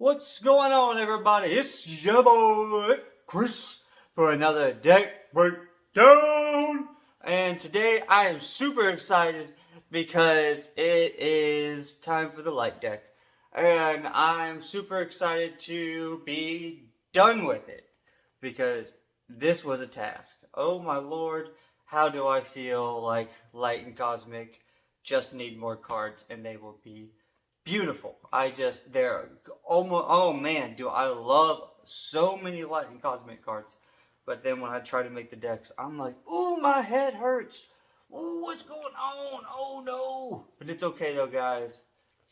What's going on, everybody? It's your boy Chris for another deck breakdown. And today I am super excited because it is time for the light deck. And I'm super excited to be done with it because this was a task. Oh my lord, how do I feel like Light and Cosmic just need more cards and they will be beautiful. They're almost, oh man, do I love so many Light and Cosmic cards. But then when I try to make the decks, I'm like, ooh, my head hurts. Ooh, what's going on? Oh no. But it's okay though, guys.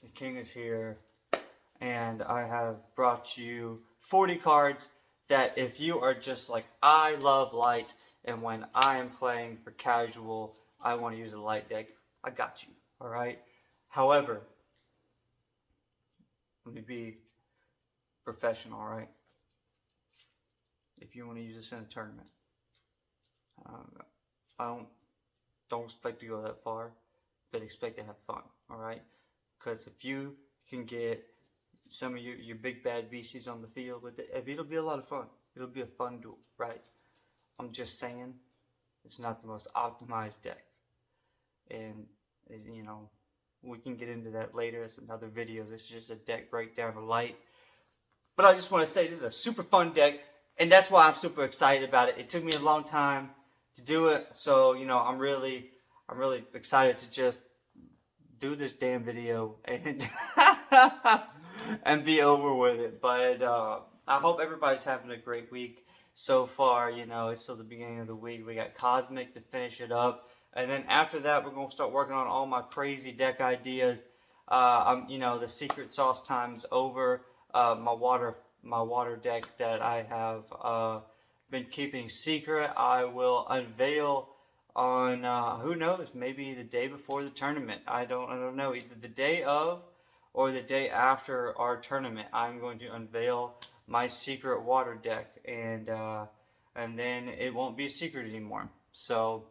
The king is here. And I have brought you 40 cards that if you are just like, I love light, and when I am playing for casual, I want to use a light deck, I got you, alright? However, let me be professional, alright? If you want to use this in a tournament, I don't expect to go that far, but expect to have fun, alright? Because if you can get some of your big bad beasties on the field with it, it'll be a lot of fun. It'll be a fun duel, right? I'm just saying, it's not the most optimized deck. And, you know, we can get into that later. It's another video. This is just a deck breakdown of light. But I just want to say this is a super fun deck, and that's why I'm super excited about it. It took me a long time to do it, so you know I'm really excited to just do this damn video and and be over with it. But I hope everybody's having a great week so far. You know, it's still the beginning of the week. We got Cosmic to finish it up. And then after that, we're going to start working on all my crazy deck ideas. You know, the secret sauce time's over. My water deck that I have been keeping secret, I will unveil on who knows, maybe the day before the tournament. I don't know, either the day of or the day after our tournament. I'm going to unveil my secret water deck, and then it won't be a secret anymore. So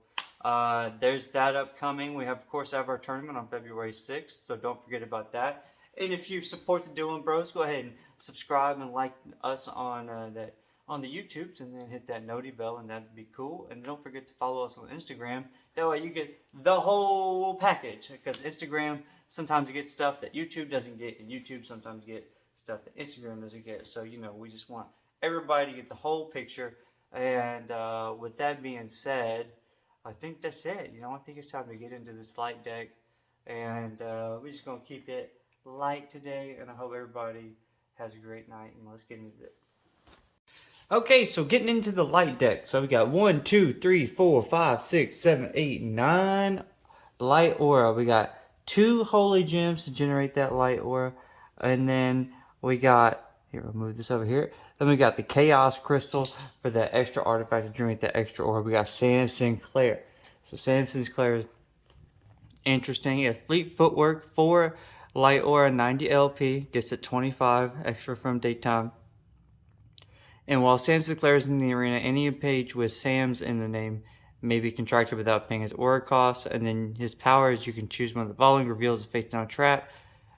there's that upcoming. We of course have our tournament on February 6th, so don't forget about that. And if you support the Dueling Bros, go ahead and subscribe and like us on the YouTubes, and then hit that noti bell, and that'd be cool. And don't forget to follow us on Instagram. That way you get the whole package, because Instagram sometimes gets stuff that YouTube doesn't get, and YouTube sometimes get stuff that Instagram doesn't get. So you know, we just want everybody to get the whole picture. And with that being said, I think that's it. You know, I think it's time to get into this light deck, and we're just gonna keep it light today. And I hope everybody has a great night. And let's get into this. Okay, so getting into the light deck. So we got 1, 2, 3, 4, 5, 6, 7, 8, 9 light aura. We got 2 holy gems to generate that light aura, and then we got, here, we'll move this over here. Then we got the chaos crystal for that extra artifact to generate that extra aura. We got Sam Sinclair. So Sam Sinclair is interesting. He has fleet footwork, 4 light aura, 90 LP, gets it 25 extra from daytime. And while Sam Sinclair is in the arena, any page with Sam's in the name may be contracted without paying his aura cost. And then his power is you can choose one of the following: reveals a face down trap,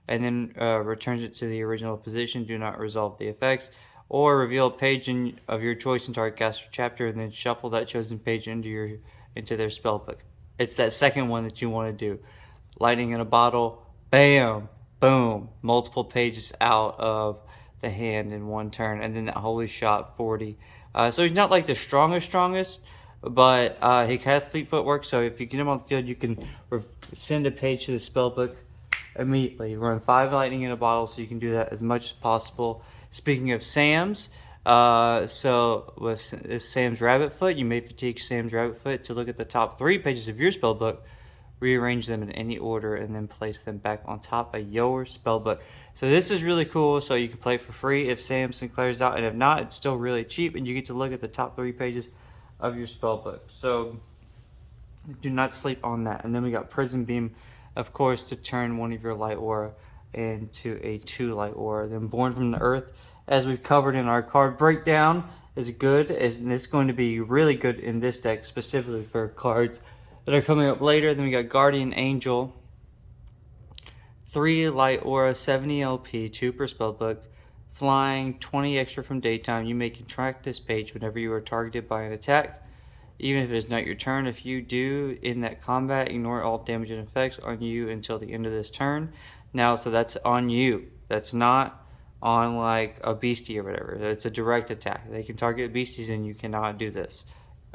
and then returns it to the original position. Do not resolve the effects. Or reveal a page of your choice in target caster chapter, and then shuffle that chosen page into their spellbook. It's that second one that you want to do. Lightning in a bottle, bam, boom, multiple pages out of the hand in one turn, and then that holy shot 40. So he's not like the strongest, but he has fleet footwork. So if you get him on the field, you can send a page to the spellbook immediately. Run 5 lightning in a bottle, so you can do that as much as possible. Speaking of Sam's, so with Sam's Rabbit Foot, you may fatigue Sam's Rabbit Foot to look at the top 3 pages of your spellbook, rearrange them in any order, and then place them back on top of your spellbook. So this is really cool. So you can play for free if Sam Sinclair's out, and if not, it's still really cheap, and you get to look at the top 3 pages of your spellbook. So do not sleep on that. And then we got Prism Beam, of course, to turn one of your light aura into a 2 light aura. Then Born from the Earth, as we've covered in our card breakdown, is good, and it's going to be really good in this deck, specifically for cards that are coming up later. Then we got Guardian Angel, 3 light aura, 70 LP, 2 per spellbook, flying, 20 extra from daytime. You may contract this page whenever you are targeted by an attack, even if it is not your turn. If you do in that combat, ignore all damage and effects on you until the end of this turn. Now, so that's on you. That's not on like a beastie or whatever. It's a direct attack. They can target beasties and you cannot do this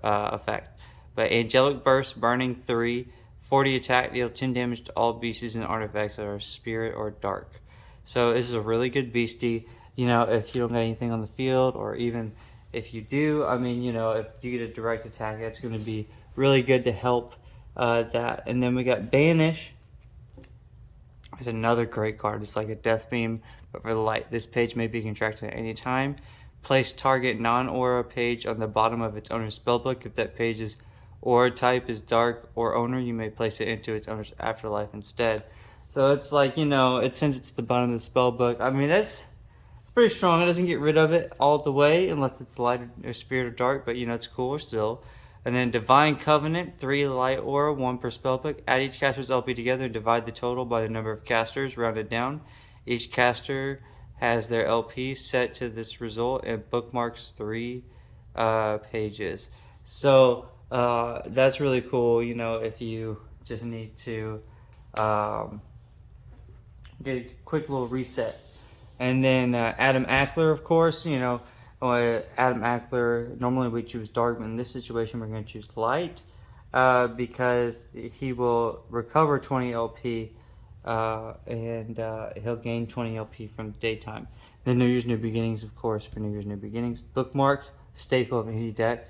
effect. But Angelic Burst, Burning 3, 40 attack, deal 10 damage to all beasties and artifacts that are spirit or dark. So this is a really good beastie. You know, if you don't got anything on the field, or even if you do, I mean, you know, if you get a direct attack, that's going to be really good to help that. And then we got Banish. It's another great card. It's like a Death Beam, but for the light. This page may be contracted at any time. Place target non-aura page on the bottom of its owner's spellbook. If that page's aura type is dark or owner, you may place it into its owner's afterlife instead. So it's like, you know, it sends it to the bottom of the spellbook. I mean, it's pretty strong. It doesn't get rid of it all the way unless it's light or spirit or dark, but you know, it's cool still. And then Divine Covenant, 3 light aura, 1 per spellbook. Add each caster's LP together and divide the total by the number of casters, rounded down. Each caster has their LP set to this result and bookmarks 3 pages. So that's really cool, you know, if you just need to get a quick little reset. And then Adam Ackler, of course, you know, Adam Ackler, normally we choose dark, but in this situation we're going to choose light because he will recover 20 LP and he'll gain 20 LP from daytime. Then New Year's New Beginnings, of course, for New Year's New Beginnings. Bookmark, staple of any deck.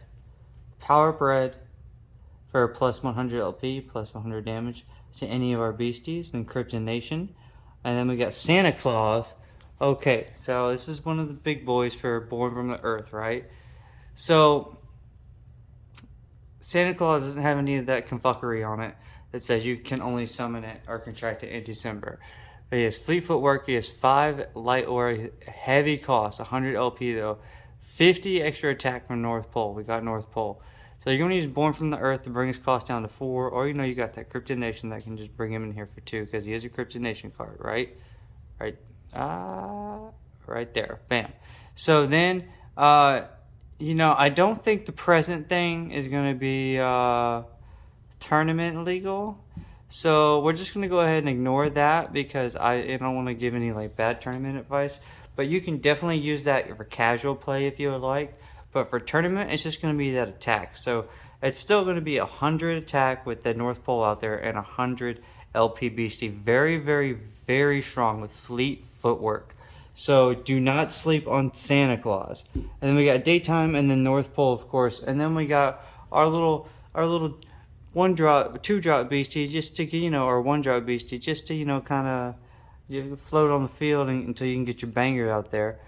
Power Bread for plus 100 LP, plus 100 damage to any of our beasties. And Krypton Nation. And then we got Santa Claus. Okay, so this is one of the big boys for Born from the Earth, right? So Santa Claus doesn't have any of that confuckery on it that says you can only summon it or contract it in December. But he has Fleet Footwork, he has 5 light aura, heavy cost, 100 LP though, 50 extra attack from North Pole. We got North Pole. So you're going to use Born from the Earth to bring his cost down to 4, or you know you got that Krypton Nation that can just bring him in here for 2 because he is a Krypton Nation card, right? Right there, bam. So then, you know, I don't think the present thing is going to be tournament legal. So we're just going to go ahead and ignore that because I don't want to give any like bad tournament advice. But you can definitely use that for casual play if you would like. But for tournament, it's just going to be that attack. So it's still going to be 100 attack with the North Pole out there and 100 LP Beastie. Very, very, very strong with Fleet Footwork. So do not sleep on Santa Claus. And then we got Daytime and then North Pole, of course. And then we got our little 1-drop, 2-drop Beastie just to, you know, or 1-drop Beastie just to, you know, kind of float on the field until you can get your banger out there.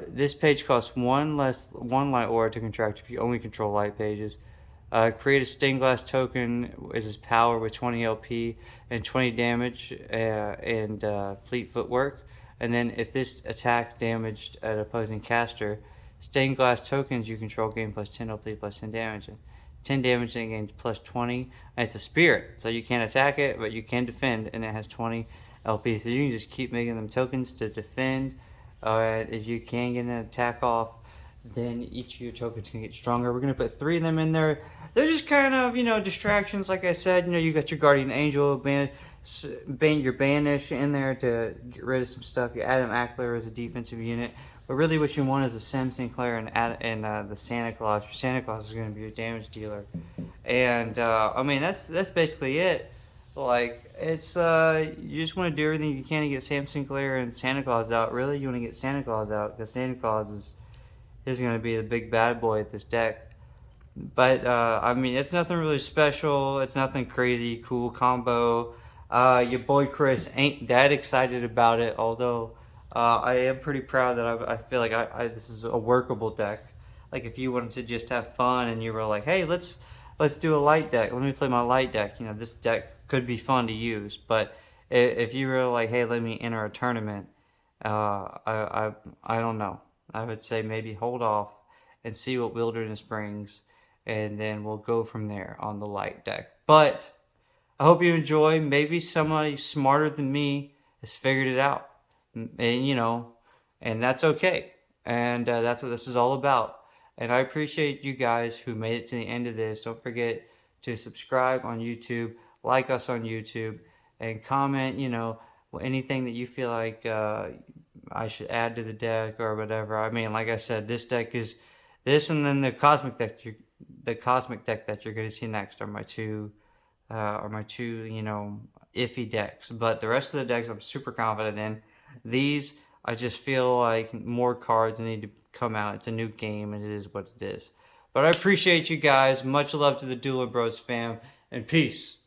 This page costs 1 light aura to contract if you only control light pages. Create a stained glass token as his power with 20 LP and 20 damage and Fleet Footwork. And then if this attack damaged an opposing caster, stained glass tokens you control gain plus 10 LP plus 10 damage. 10 damage and it gains plus 20. And it's a spirit, so you can't attack it, but you can defend, and it has 20 LP. So you can just keep making them tokens to defend. If you can get an attack off, then each of your tokens can get stronger. We're going to put 3 of them in there. They're just kind of, you know, distractions. Like I said, you know, you got your Guardian Angel, your Banish in there to get rid of some stuff. Your Adam Ackler is a defensive unit. But really what you want is a Sam Sinclair and the Santa Claus. Your Santa Claus is going to be your damage dealer. And, I mean, that's basically it. Like, it's, you just want to do everything you can to get Sam Sinclair and Santa Claus out. Really, you want to get Santa Claus out because Santa Claus is going to be the big bad boy at this deck. But, I mean, it's nothing really special. It's nothing crazy, cool combo. Your boy Chris ain't that excited about it, although I am pretty proud that I feel like this is a workable deck. Like, if you wanted to just have fun and you were like, hey, let's do a light deck. Let me play my light deck. You know, this deck could be fun to use. But if you were like, hey, let me enter a tournament, I don't know. I would say maybe hold off and see what Wilderness brings, and then we'll go from there on the light deck. But I hope you enjoy. Maybe somebody smarter than me has figured it out. And, you know, and that's okay. And that's what this is all about. And I appreciate you guys who made it to the end of this. Don't forget to subscribe on YouTube, like us on YouTube, and comment. Anything that you feel like I should add to the deck or whatever. I mean, like I said, this deck is this, and then the cosmic deck that you're going to see next are my two, iffy decks. But the rest of the decks I'm super confident in. These, I just feel like more cards need to come out. It's a new game, and it is what it is. But I appreciate you guys. Much love to the Dueling Bros fam, and peace.